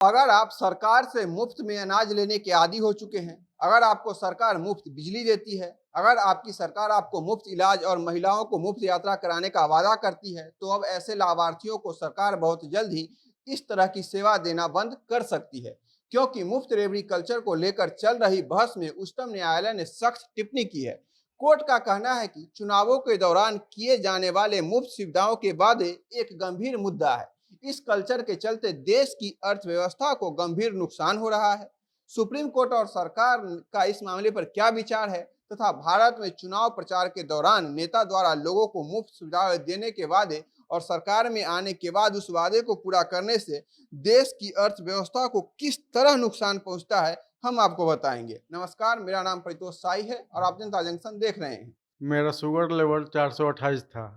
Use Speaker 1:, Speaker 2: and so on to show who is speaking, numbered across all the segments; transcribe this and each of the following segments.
Speaker 1: अगर आप सरकार से मुफ्त में अनाज लेने के आदी हो चुके हैं, अगर आपको सरकार मुफ्त बिजली देती है, अगर आपकी सरकार आपको मुफ्त इलाज और महिलाओं को मुफ्त यात्रा कराने का वादा करती है, तो अब ऐसे लाभार्थियों को सरकार बहुत जल्द ही इस तरह की सेवा देना बंद कर सकती है। क्योंकि मुफ्त रेवड़ी कल्चर को लेकर चल रही बहस में उच्चतम न्यायालय ने सख्त टिप्पणी की है। कोर्ट का कहना है कि चुनावों के दौरान किए जाने वाले मुफ्त सुविधाओं के वादे एक गंभीर मुद्दा है। इस कल्चर के चलते देश की अर्थव्यवस्था को गंभीर नुकसान हो रहा है। सुप्रीम कोर्ट और सरकार का इस मामले पर क्या विचार है तथा भारत में चुनाव प्रचार के दौरान नेता द्वारा लोगों को मुफ्त सुविधाएं देने के वादे और सरकार में आने के बाद उस वादे को पूरा करने से देश की अर्थव्यवस्था को किस तरह नुकसान पहुंचता है, हम आपको बताएंगे। नमस्कार, मेरा नाम परितोष साई है और आप जनता जंक्शन देख रहे हैं।
Speaker 2: मेरा शुगर लेवल 428 था।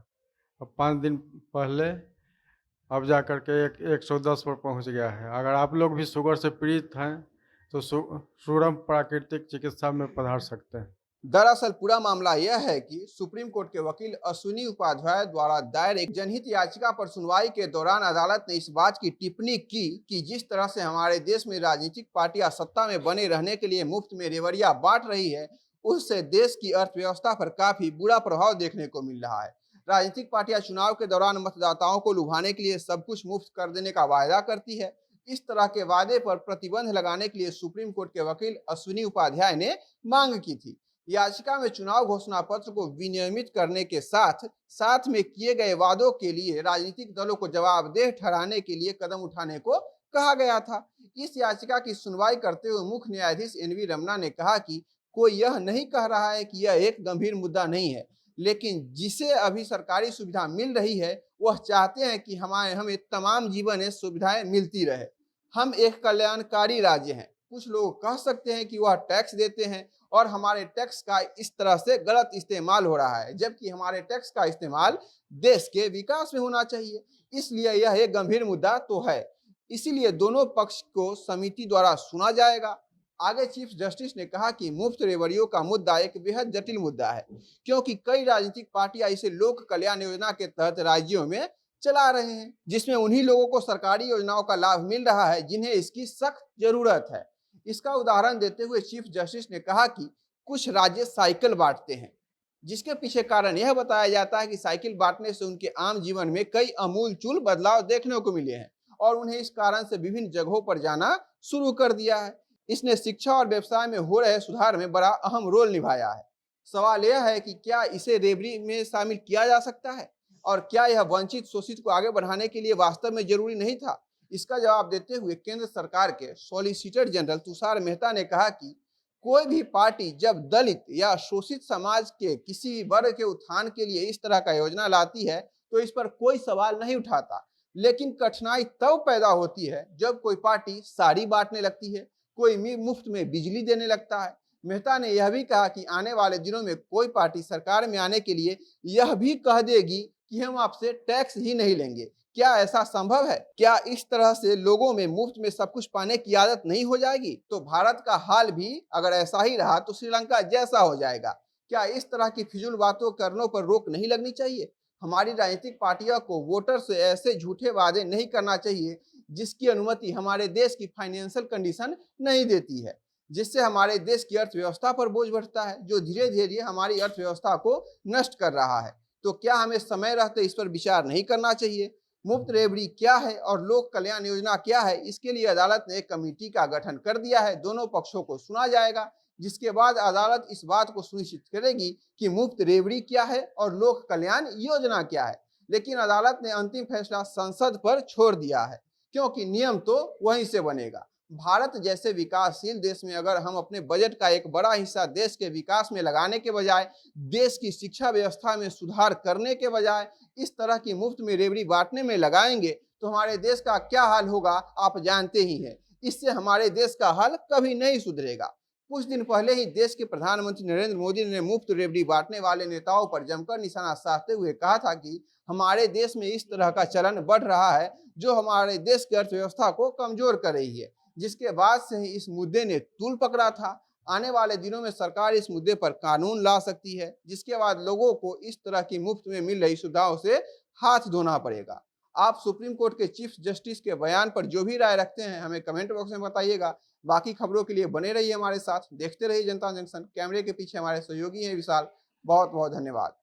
Speaker 2: अब 5 दिन पहले अब जा कर के 110 पर पहुंच गया है। अगर आप लोग भी शुगर से पीड़ित हैं तो सुरम प्राकृतिक चिकित्सा में पधार सकते हैं।
Speaker 1: दरअसल पूरा मामला यह है कि सुप्रीम कोर्ट के वकील अश्विनी उपाध्याय द्वारा दायर एक जनहित याचिका पर सुनवाई के दौरान अदालत ने इस बात की टिप्पणी की कि जिस तरह से हमारे देश में राजनीतिक पार्टियां सत्ता में बने रहने के लिए मुफ्त में रेवड़ियां बांट रही है, उससे देश की अर्थव्यवस्था पर काफी बुरा प्रभाव देखने को मिल रहा है। राजनीतिक पार्टियां चुनाव के दौरान मतदाताओं को लुभाने के लिए सब कुछ मुफ्त कर देने का वायदा करती है। इस तरह के वादे पर प्रतिबंध लगाने के लिए सुप्रीम कोर्ट के वकील अश्विनी उपाध्याय ने मांग की थी। याचिका में चुनाव घोषणा पत्र को विनियमित करने के साथ साथ में किए गए वादों के लिए राजनीतिक दलों को जवाबदेह ठहराने के लिए कदम उठाने को कहा गया था। इस याचिका की सुनवाई करते हुए मुख्य न्यायाधीश एनवी रमना ने कहा कि कोई यह नहीं कह रहा है कि यह एक गंभीर मुद्दा नहीं है, लेकिन जिसे अभी सरकारी सुविधा मिल रही है वह चाहते हैं कि हमें तमाम जीवन सुविधाएं मिलती रहे। हम एक कल्याणकारी राज्य हैं। कुछ लोग कह सकते हैं कि वह टैक्स देते हैं और हमारे टैक्स का इस तरह से गलत इस्तेमाल हो रहा है, जबकि हमारे टैक्स का इस्तेमाल देश के विकास में होना चाहिए। इसलिए यह एक गंभीर मुद्दा तो है। इसीलिए दोनों पक्ष को समिति द्वारा सुना जाएगा। आगे चीफ जस्टिस ने कहा कि मुफ्त रेवड़ियों का मुद्दा एक बेहद जटिल मुद्दा है, क्योंकि कई राजनीतिक पार्टियां इसे लोक कल्याण योजना के तहत राज्यों में चला रहे हैं, जिसमें उन्हीं लोगों को सरकारी योजनाओं का लाभ मिल रहा है जिन्हें इसकी सख्त जरूरत है। इसका उदाहरण देते हुए चीफ जस्टिस ने कहा कि कुछ राज्य साइकिल बांटते हैं, जिसके पीछे कारण यह बताया जाता है कि साइकिल बांटने से उनके आम जीवन में कई अमूलचूल बदलाव देखने को मिले हैं और उन्हें इस कारण से विभिन्न जगहों पर जाना शुरू कर दिया है। इसने शिक्षा और व्यवसाय में हो रहे सुधार में बड़ा अहम रोल निभाया है। सवाल यह है कि क्या इसे रेवड़ी में शामिल किया जा सकता है और क्या यह वंचित शोषित को आगे बढ़ाने के लिए वास्तव में जरूरी नहीं था। इसका जवाब देते हुए केंद्र सरकार के सॉलिसिटर जनरल तुषार मेहता ने कहा कि कोई भी पार्टी जब दलित या शोषित समाज के किसी वर्ग के उत्थान के लिए इस तरह का योजना लाती है तो इस पर कोई सवाल नहीं उठाता, लेकिन कठिनाई तब पैदा होती है जब कोई पार्टी साड़ी बांटने लगती है, कोई मुफ्त में बिजली देने लगता है। मेहता ने यह भी कहा कि आने वाले दिनों में कोई पार्टी सरकार में आने के लिए यह भी कह देगी कि हम आपसे टैक्स ही नहीं लेंगे। क्या ऐसा संभव है? क्या इस तरह से लोगों में मुफ्त में सब कुछ पाने की आदत नहीं हो जाएगी? तो भारत का हाल भी अगर ऐसा ही रहा तो श्रीलंका जैसा हो जाएगा। क्या इस तरह की फिजूल बातों करने पर रोक नहीं लगनी चाहिए? हमारी राजनीतिक पार्टियों को वोटर से ऐसे झूठे वादे नहीं करना चाहिए जिसकी अनुमति हमारे देश की फाइनेंशियल कंडीशन नहीं देती है, जिससे हमारे देश की अर्थव्यवस्था पर बोझ बढ़ता है, जो धीरे धीरे हमारी अर्थव्यवस्था को नष्ट कर रहा है। तो क्या हमें समय रहते इस पर विचार नहीं करना चाहिए? मुफ्त रेवड़ी क्या है और लोक कल्याण योजना क्या है, इसके लिए अदालत ने एक कमेटी का गठन कर दिया है। दोनों पक्षों को सुना जाएगा, जिसके बाद अदालत इस बात को सुनिश्चित करेगी कि मुफ्त रेवड़ी क्या है और लोक कल्याण योजना क्या है। लेकिन अदालत ने अंतिम फैसला संसद पर छोड़ दिया है, क्योंकि नियम तो वहीं से बनेगा। भारत जैसे विकासशील देश में अगर हम अपने बजट का एक बड़ा हिस्सा देश के विकास में लगाने के बजाय, देश की शिक्षा व्यवस्था में सुधार करने के बजाय इस तरह की मुफ्त में रेवड़ी बांटने में लगाएंगे तो हमारे देश का क्या हाल होगा आप जानते ही हैं। इससे हमारे देश का हाल कभी नहीं सुधरेगा। कुछ दिन पहले ही देश के प्रधानमंत्री नरेंद्र मोदी ने मुफ्त रेवड़ी बांटने वाले नेताओं पर जमकर निशाना साधते हुए कहा था कि हमारे देश में इस तरह का चलन बढ़ रहा है जो हमारे देश की अर्थव्यवस्था को कमजोर कर रही है, जिसके बाद से ही इस मुद्दे ने तूल पकड़ा था। आने वाले दिनों में सरकार इस मुद्दे पर कानून ला सकती है, जिसके बाद लोगों को इस तरह की मुफ्त में मिल रही सुविधाओं से हाथ धोना पड़ेगा। आप सुप्रीम कोर्ट के चीफ जस्टिस के बयान पर जो भी राय रखते हैं हमें कमेंट बॉक्स में बताइएगा। बाकी खबरों के लिए बने रहिए हमारे साथ, देखते रहिए जनता जंक्शन। कैमरे के पीछे हमारे सहयोगी हैं विशाल। बहुत बहुत धन्यवाद।